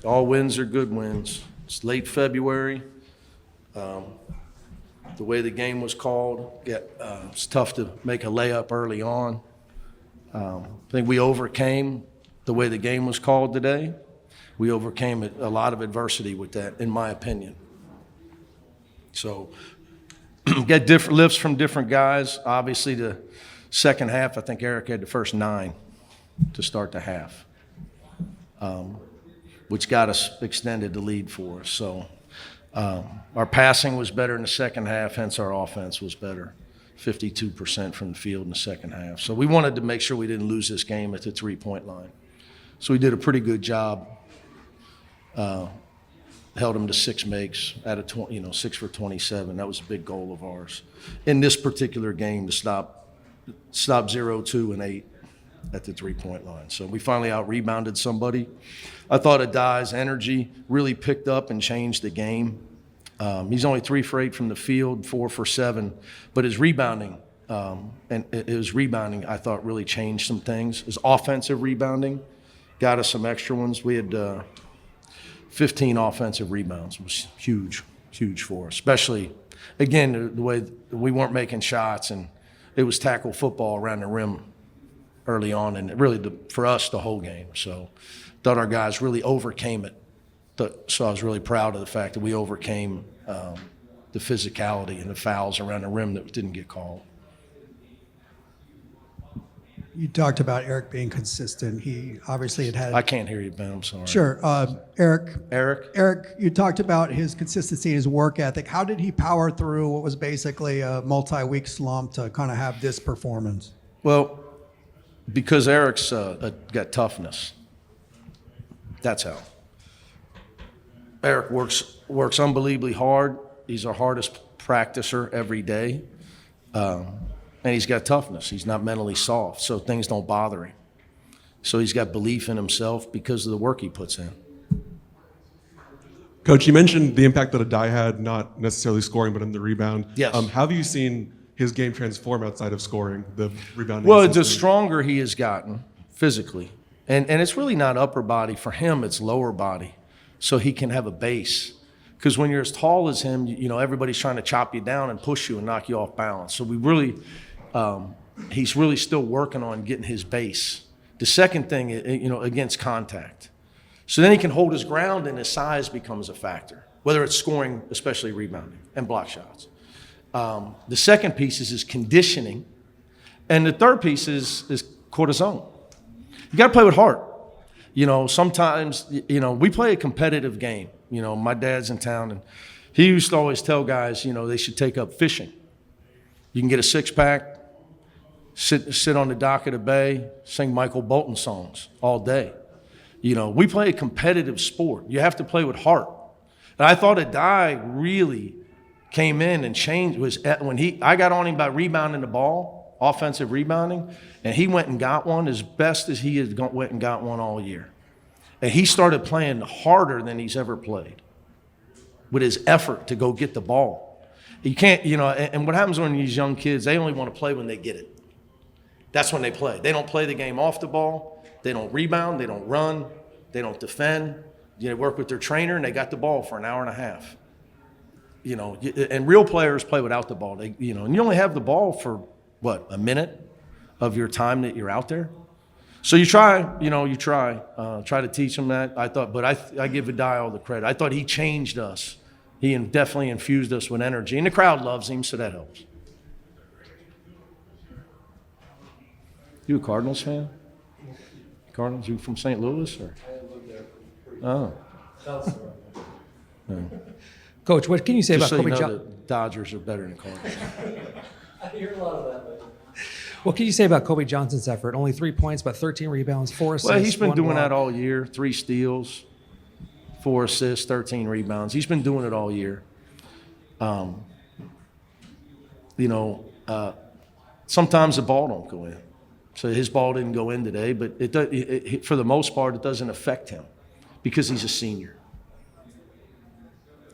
All wins are good wins. It's late February. The way the game was called, it's tough to make a layup early on. I think we overcame the way the game was called today. We overcame a lot of adversity with that, in my opinion. So get different lifts from different guys. Obviously, the second half, I think Eric had the first 9 to start the half, which got us extended the lead for us. So our passing was better in the second half, hence our offense was better, 52% from the field in the second half. So we wanted to make sure we didn't lose this game at the three-point line. So we did a pretty good job. Held them to 6 makes out of 6 for 27. That was a big goal of ours in this particular game, to stop 0, 2, and 8 at the three-point line. So we finally out-rebounded somebody. I thought Adai's energy really picked up and changed the game. He's only 3 for 8 from the field, 4 for 7, but his rebounding, I thought really changed some things. His offensive rebounding got us some extra ones. We had 15 offensive rebounds. It was huge for us, especially, again, the way we weren't making shots, and it was tackle football around the rim early on, and really for us the whole game. So thought our guys really overcame it. So I was really proud of the fact that we overcame the physicality and the fouls around the rim that didn't get called. You talked about Eric being consistent. He obviously had. I can't hear you, Ben. I'm sorry. Sure. Eric, Eric, you talked about his consistency, his work ethic. How did he power through what was basically a multi-week slump to kind of have this performance? Well, because Eric's got toughness. That's how. Eric works unbelievably hard. He's our hardest practicer every day. And he's got toughness. He's not mentally soft, so things don't bother him. So he's got belief in himself because of the work he puts in. Coach, you mentioned the impact that Adai had, not necessarily scoring, but in the rebound. Yes. How have you seen his game transform outside of scoring, the rebounding? Well, the stronger he has gotten physically. And it's really not upper body. For him, it's lower body, so he can have a base. Because when you're as tall as him, everybody's trying to chop you down and push you and knock you off balance. So he's really still working on getting his base. The second thing, against contact. So then he can hold his ground, and his size becomes a factor, whether it's scoring, especially rebounding, and block shots. The second piece is his conditioning. And the third piece is cortisone. You got to play with heart. Sometimes, we play a competitive game. My dad's in town, and he used to always tell guys, they should take up fishing. You can get a 6-pack, sit on the dock of the bay, sing Michael Bolton songs all day. We play a competitive sport. You have to play with heart. And I thought Adai really came in and changed. I got on him about rebounding the ball, offensive rebounding, and he went and got one as best as he had went and got one all year. And he started playing harder than he's ever played with his effort to go get the ball. You can't, and what happens when these young kids, they only want to play when they get it. That's when they play. They don't play the game off the ball. They don't rebound. They don't run. They don't defend. They work with their trainer, and they got the ball for an hour and a half. And real players play without the ball. And you only have the ball for, a minute of your time that you're out there? So you try to teach them that. I give Adai all the credit. I thought he changed us. He definitely infused us with energy, and the crowd loves him, so that helps. You a Cardinals fan? Cardinals? You from St. Louis, or? I lived there. Oh. Coach, what can you say Just about so Kobe the Dodgers are better than Cardinals. I hear a lot of that, but What can you say about Kobe Johnson's effort? Only 3 points, but 13 rebounds, 4 assists. Well, he's been 1 doing block. that all year. 3 steals, 4 assists, 13 rebounds. He's been doing it all year. Sometimes the ball don't go in. So his ball didn't go in today, but for the most part, it doesn't affect him because he's a senior.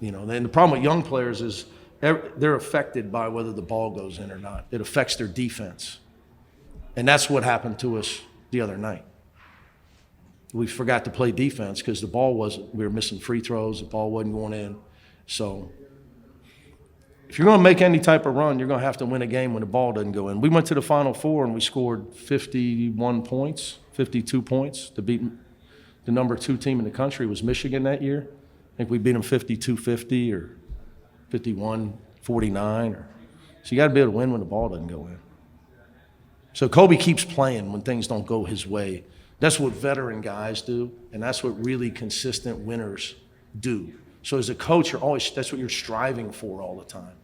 And the problem with young players is they're affected by whether the ball goes in or not. It affects their defense. And that's what happened to us the other night. we forgot to play defense because the ball wasn't, we were missing free throws, the ball wasn't going in. So if you're going to make any type of run, you're going to have to win a game when the ball doesn't go in. We went to the Final Four and we scored 51 points, 52 points to beat the number 2 team in the country was Michigan that year. I think we beat them 52-50 or 51-49. So you got to be able to win when the ball doesn't go in. So Kobe keeps playing when things don't go his way. That's what veteran guys do, and that's what really consistent winners do. So as a coach, that's what you're striving for all the time.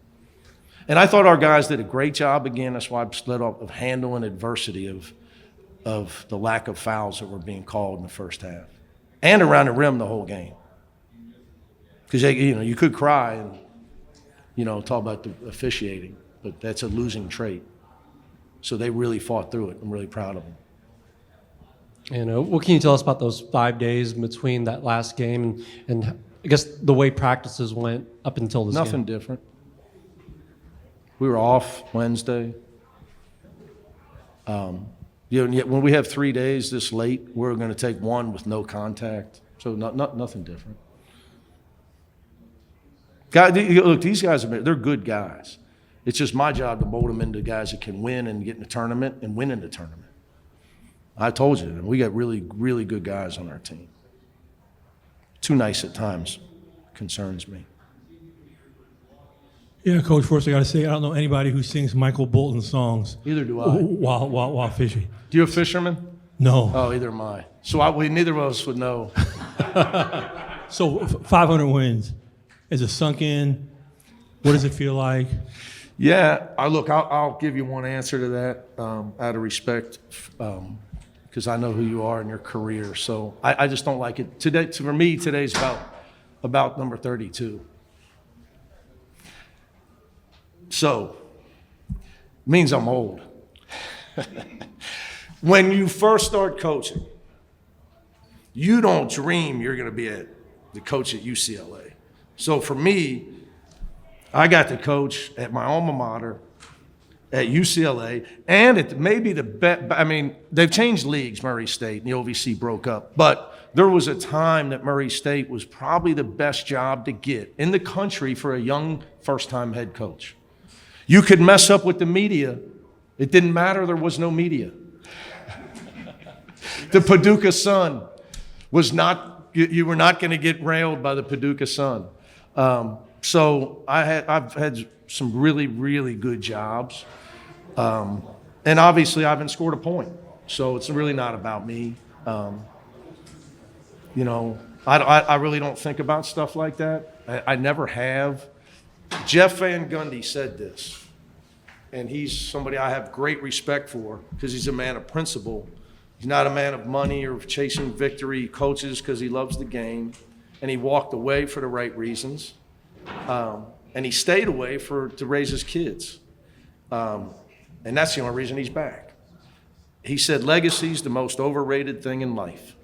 And I thought our guys did a great job again. That's why I split up of handling adversity of the lack of fouls that were being called in the first half, and around the rim the whole game. Because you could cry and talk about the officiating, but that's a losing trait. So they really fought through it. I'm really proud of them. And what can you tell us about those 5 days between that last game and I guess the way practices went up until this Nothing game? different. We were off Wednesday. When we have 3 days this late, we're going to take one with no contact. So nothing different. Look, these guys, they're good guys. It's just my job to mold them into guys that can win and get in the tournament and win in the tournament. I told you, we got really, really good guys on our team. Too nice at times concerns me. Yeah, Coach, first I got to say, I don't know anybody who sings Michael Bolton songs Neither do I. while fishing. Do you a fisherman? No. Oh, either am I. So neither of us would know. So 500 wins. Is it sunk in? What does it feel like? Yeah, I'll give you one answer to that out of respect because I know who you are in your career. So I just don't like it. Today, for me, today's about number 32. So it means I'm old. When you first start coaching, you don't dream you're going to be the coach at UCLA. So for me, I got to coach at my alma mater at UCLA, and it may be the best. I mean, they've changed leagues, Murray State, and the OVC broke up. But there was a time that Murray State was probably the best job to get in the country for a young first-time head coach. You could mess up with the media. It didn't matter. There was no media. The Paducah Sun was not, you were not going to get railed by the Paducah Sun. So I've had some really, really good jobs. And obviously I haven't scored a point. So it's really not about me. I really don't think about stuff like that. I never have. Jeff Van Gundy said this, and he's somebody I have great respect for because he's a man of principle. He's not a man of money or chasing victory. He coaches because he loves the game, and he walked away for the right reasons. And he stayed away to raise his kids. And that's the only reason he's back. He said legacy's the most overrated thing in life.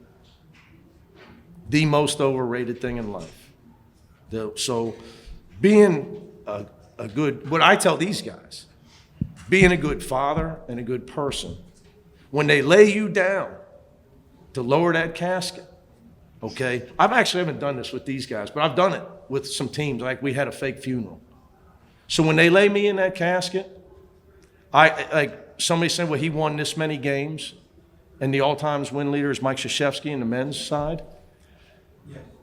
The most overrated thing in life. So being a good, what I tell these guys, being a good father and a good person, when they lay you down to lower that casket, okay? I haven't done this with these guys, but I've done it with some teams. Like we had a fake funeral. So when they lay me in that casket, somebody said, well, he won this many games, and the all-time win leader is Mike Krzyzewski in the men's side.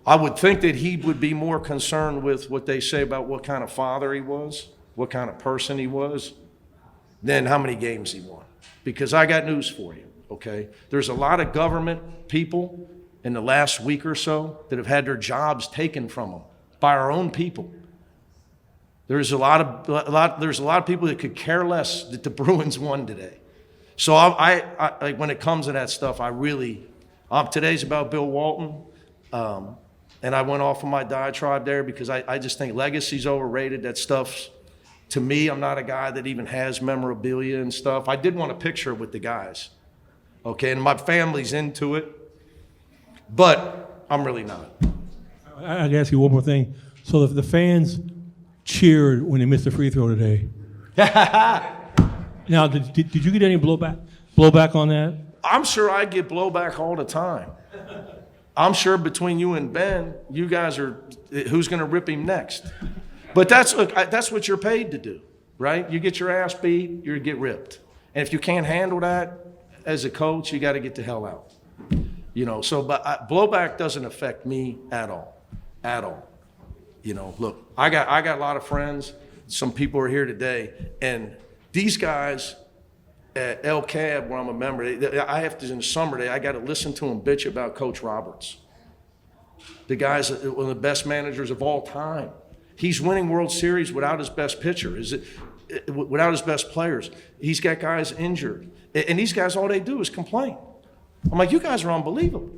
I would think that he would be more concerned with what they say about what kind of father he was, what kind of person he was, than how many games he won. Because I got news for you, okay? There's a lot of government people in the last week or so that have had their jobs taken from them by our own people. There's a lot of people that could care less that the Bruins won today. So I like when it comes to that stuff, today's about Bill Walton. And I went off on my diatribe there because I just think legacy's overrated. That stuff's, to me, I'm not a guy that even has memorabilia and stuff. I did want a picture with the guys, okay? And my family's into it, but I'm really not. I got to ask you one more thing. So the fans cheered when they missed the free throw today. Now, did you get any blowback on that? I'm sure I get blowback all the time. I'm sure between you and Ben, you guys are, who's going to rip him next? But that's what you're paid to do, right? You get your ass beat, you get ripped. And if you can't handle that as a coach, you got to get the hell out. You know, so, but blowback doesn't affect me at all. You know, look, I got a lot of friends. Some people are here today, and these guys at El Cab, where I'm a member, I have to, in the summer, I got to listen to them bitch about Coach Roberts. The guy's one of the best managers of all time. He's winning World Series without his best pitcher. Without his best players. He's got guys injured. And these guys, all they do is complain. I'm like, you guys are unbelievable.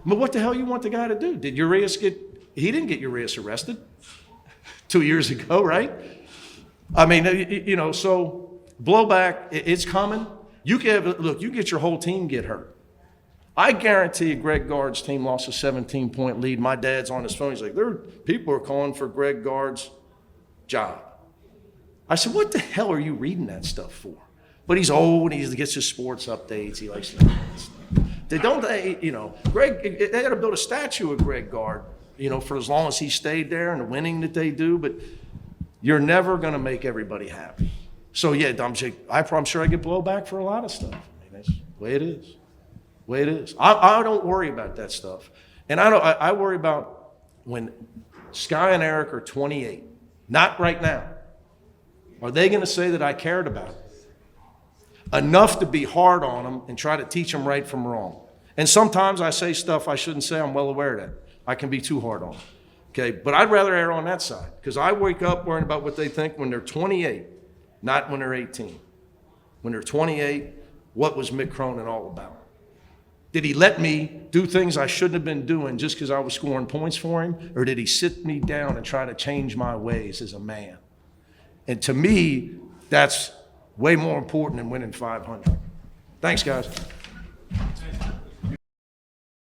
But what the hell you want the guy to do? Did Urias he didn't get Urias arrested 2 years ago, right? I mean, you know, so blowback, it's coming. You get your whole team get hurt. I guarantee you Greg Gard's team lost a 17-point lead. My dad's on his phone. He's like, people are calling for Greg Gard's job. I said, what the hell are you reading that stuff for? But he's old, and he gets his sports updates. He likes to read that stuff. You know, they got to build a statue of Greg Gard, you know, for as long as he stayed there and the winning that they do. But you're never going to make everybody happy. So, yeah, I'm sure I get blowback for a lot of stuff. I mean, that's the way it is. I don't worry about that stuff. And I worry about when Sky and Eric are 28, not right now. Are they going to say that I cared about it? Enough to be hard on them and try to teach them right from wrong. And sometimes I say stuff I shouldn't say. I'm well aware of that. I can be too hard on them. Okay, but I'd rather err on that side because I wake up worrying about what they think when they're 28, not when they're 18. When they're 28, what was Mick Cronin all about? Did he let me do things I shouldn't have been doing just because I was scoring points for him? Or did he sit me down and try to change my ways as a man? And to me, that's way more important than winning 500. Thanks, guys.